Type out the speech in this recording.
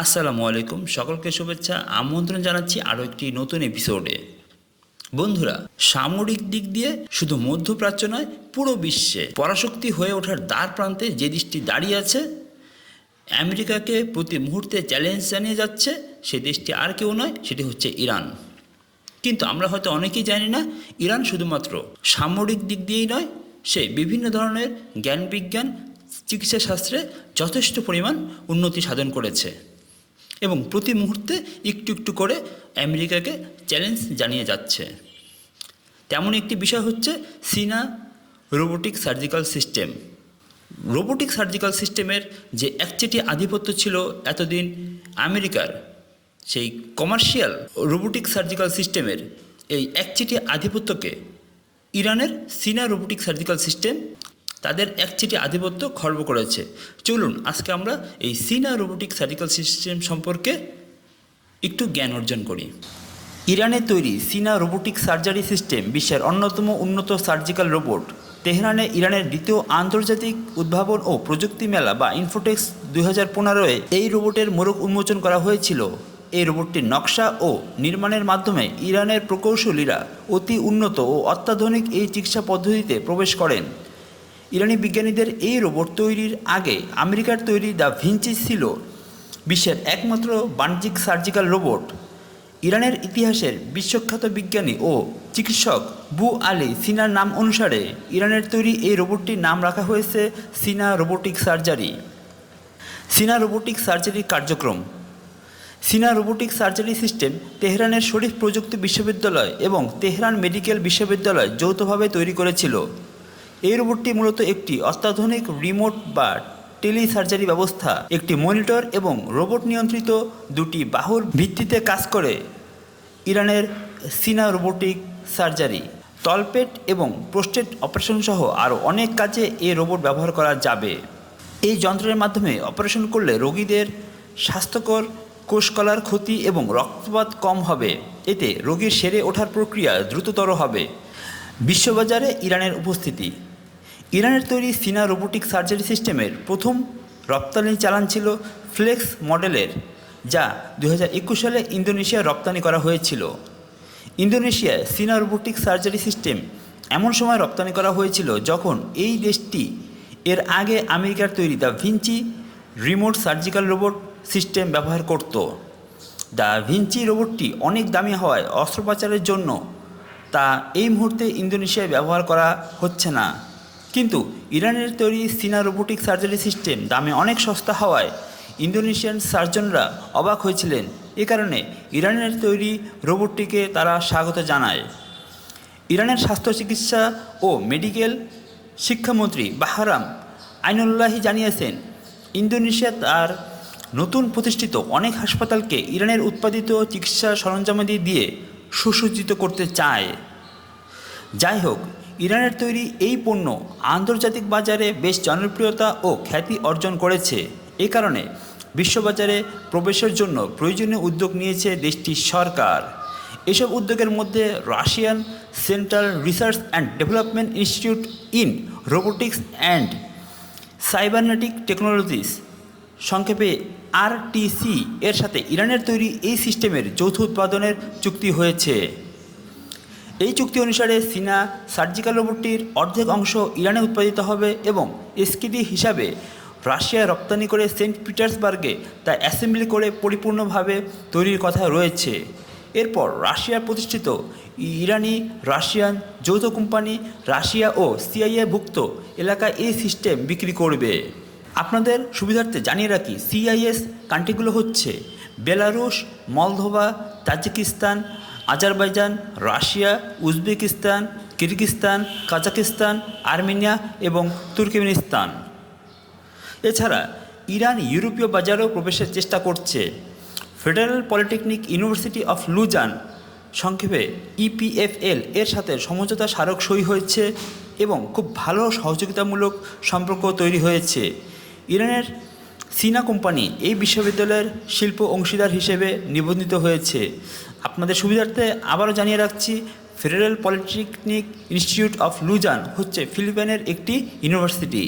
আসসালামু আলাইকুম, সকলকে শুভেচ্ছা। আমন্ত্রণ জানাচ্ছি আরও একটি নতুন এপিসোডে। বন্ধুরা, সামরিক দিক দিয়ে শুধু মধ্যপ্রাচ্য নয়, পুরো বিশ্বে পরাশক্তি হয়ে ওঠার দ্বার প্রান্তে যে দেশটি দাঁড়িয়ে আছে, আমেরিকাকে প্রতি মুহূর্তে চ্যালেঞ্জ জানিয়ে যাচ্ছে, সেই দেশটি আর কেউ নয়, সেটি হচ্ছে ইরান। কিন্তু আমরা হয়তো অনেকেই জানি না, ইরান শুধুমাত্র সামরিক দিক দিয়েই নয়, সে বিভিন্ন ধরনের জ্ঞান বিজ্ঞান, চিকিৎসা শাস্ত্রে যথেষ্ট পরিমাণ উন্নতি সাধন করেছে এবং প্রতি মুহূর্তে একটু একটু করে আমেরিকাকে চ্যালেঞ্জ জানিয়ে যাচ্ছে। তেমন একটি বিষয় হচ্ছে সিনা robotic surgical system. Robotic surgical সিস্টেমের যে একচেটিয়া আধিপত্য ছিল এতদিন আমেরিকার, সেই কমার্শিয়াল রোবোটিক সার্জিক্যাল সিস্টেমের এই একচেটিয়া আধিপত্যকে ইরানের সিনা রোবোটিক সার্জিক্যাল সিস্টেম তাদের একচেটিয়া আধিপত্য খর্ব করেছে। চলুন আজকে আমরা এই সিনা রোবোটিক সার্জিক্যাল সিস্টেম সম্পর্কে একটু জ্ঞান অর্জন করি। ইরানের তৈরি সিনা রোবোটিক সার্জারি সিস্টেম বিশ্বের অন্যতম উন্নত সার্জিক্যাল রোবট। তেহরানে ইরানের দ্বিতীয় আন্তর্জাতিক উদ্ভাবন ও প্রযুক্তি মেলা বা ইনফোটেক্স 2015-এ এই রোবটের মোড়ক উন্মোচন করা হয়েছিল। এই রোবটটির নকশা ও নির্মাণের মাধ্যমে ইরানের প্রকৌশলীরা অতি উন্নত ও অত্যাধুনিক এই চিকিৎসা পদ্ধতিতে প্রবেশ করেন। ইরানি বিজ্ঞানীদের এই রোবট তৈরির আগে আমেরিকার তৈরি দ্য ভিঞ্চি ছিল বিশ্বের একমাত্র বাণিজ্যিক সার্জিক্যাল রোবট। ইরানের ইতিহাসের বিশ্বখ্যাত বিজ্ঞানী ও চিকিৎসক বু আলী সিনার নাম অনুসারে ইরানের তৈরি এই রোবটটির নাম রাখা হয়েছে সিনা রোবোটিক সার্জারি। সিনা রোবোটিক সার্জারির কার্যক্রম। সিনা রোবোটিক সার্জারি সিস্টেম তেহরানের শরীফ প্রযুক্তি বিশ্ববিদ্যালয় এবং তেহরান মেডিকেল বিশ্ববিদ্যালয় যৌথভাবে তৈরি করেছিল। এই রোবটটি মূলত একটি অত্যাধুনিক রিমোট বা টেলি সার্জারি ব্যবস্থা, একটি মনিটর এবং রোবট নিয়ন্ত্রিত দুটি বাহুর ভিত্তিতে কাজ করে। ইরানের সিনা রোবোটিক সার্জারি তলপেট এবং প্রোস্টেট অপারেশন সহ আরও অনেক কাজে এই রোবট ব্যবহার করা যাবে। এই যন্ত্রের মাধ্যমে অপারেশন করলে রোগীদের স্বাস্থ্যকর কোষকলার ক্ষতি এবং রক্তপাত কম হবে। এতে রোগীর সেরে ওঠার প্রক্রিয়া দ্রুততর হবে। বিশ্ববাজারে ইরানের উপস্থিতি। ইরানের তৈরি সিনা রোবোটিক সার্জারি সিস্টেমের প্রথম রপ্তানি চালান ছিল ফ্লেক্স মডেলের, যা 2021 সালে ইন্দোনেশিয়া রপ্তানি করা হয়েছিল। ইন্দোনেশিয়ায় সিনা রোবোটিক সার্জারি সিস্টেম এমন সময় রপ্তানি করা হয়েছিল যখন এই দেশটি এর আগে আমেরিকার তৈরি the Vinci remote surgical robot system ব্যবহার করত। দ্য ভিঞ্চি রোবটটি অনেক দামি হওয়ায় অস্ত্রোপচারের জন্য তা এই মুহূর্তে ইন্দোনেশিয়ায় ব্যবহার করা হচ্ছে না। কিন্তু ইরানের তৈরি সিনা রোবোটিক সার্জারি সিস্টেম দামে অনেক সস্তা হওয়ায় ইন্দোনেশিয়ান সার্জনরা অবাক হয়েছিলেন। এ কারণে ইরানের তৈরি রোবটটিকে তারা স্বাগত জানায়। ইরানের স্বাস্থ্য চিকিৎসা ও মেডিকেল শিক্ষামন্ত্রী বাহরাম আইনুল্লাহি জানিয়েছেন, ইন্দোনেশিয়া তার নতুন প্রতিষ্ঠিত অনেক হাসপাতালকে ইরানের উৎপাদিত চিকিৎসা সরঞ্জামাদি দিয়ে সুসজ্জিত করতে চায়। যাই হোক, ইরানের তৈরি এই পণ্য আন্তর্জাতিক বাজারে বেশ জনপ্রিয়তা ও খ্যাতি অর্জন করেছে। এ কারণে বিশ্ববাজারে প্রবেশের জন্য প্রয়োজনীয় উদ্যোগ নিয়েছে দেশটির সরকার। এসব উদ্যোগের মধ্যে Russian central research and development institute in robotics and cybernetic technologies, সংক্ষেপে RTC এর সাথে ইরানের তৈরি এই সিস্টেমের যৌথ উৎপাদনের চুক্তি হয়েছে। এই চুক্তি অনুসারে সিনা সার্জিক্যাল রোবটটির অর্ধেক অংশ ইরানে উৎপাদিত হবে এবং এসকিডি হিসাবে রাশিয়ায় রপ্তানি করে সেন্ট পিটার্সবার্গে তা অ্যাসেম্বলি করে পরিপূর্ণভাবে তৈরির কথা রয়েছে। এরপর রাশিয়ার প্রতিষ্ঠিত ইরানি রাশিয়ান যৌথ কোম্পানি রাশিয়া ও CIS-ভুক্ত এলাকায় এই সিস্টেম বিক্রি করবে। আপনাদের সুবিধার্থে জানিয়ে রাখি, CIS কান্ট্রিগুলো হচ্ছে Belarus, Moldova, Tajikistan, Azerbaijan, Russia, Uzbekistan, Kyrgyzstan, Kazakhstan, Armenia এবং তুর্কমেনিস্তান। এছাড়া ইরান ইউরোপীয় বাজারেও প্রবেশের চেষ্টা করছে। ফেডারেল পলিটেকনিক ইউনিভার্সিটি অফ লুজান, সংক্ষেপে EPFL এর সাথে সমঝোতা স্মারক সই হয়েছে এবং খুব ভালো সহযোগিতামূলক সম্পর্ক তৈরি হয়েছে। ইরানের সিনা কোম্পানি এই বিশ্ববিদ্যালয়ের শিল্প অংশীদার হিসেবে নিবন্ধিত হয়েছে। আপনাদের সুবিধার্থে আবারও জানিয়ে রাখছি, ফেডারেল পলিটেকনিক ইনস্টিটিউট অফ লুজান হচ্ছে ফিলিপাইনের একটি ইউনিভার্সিটি।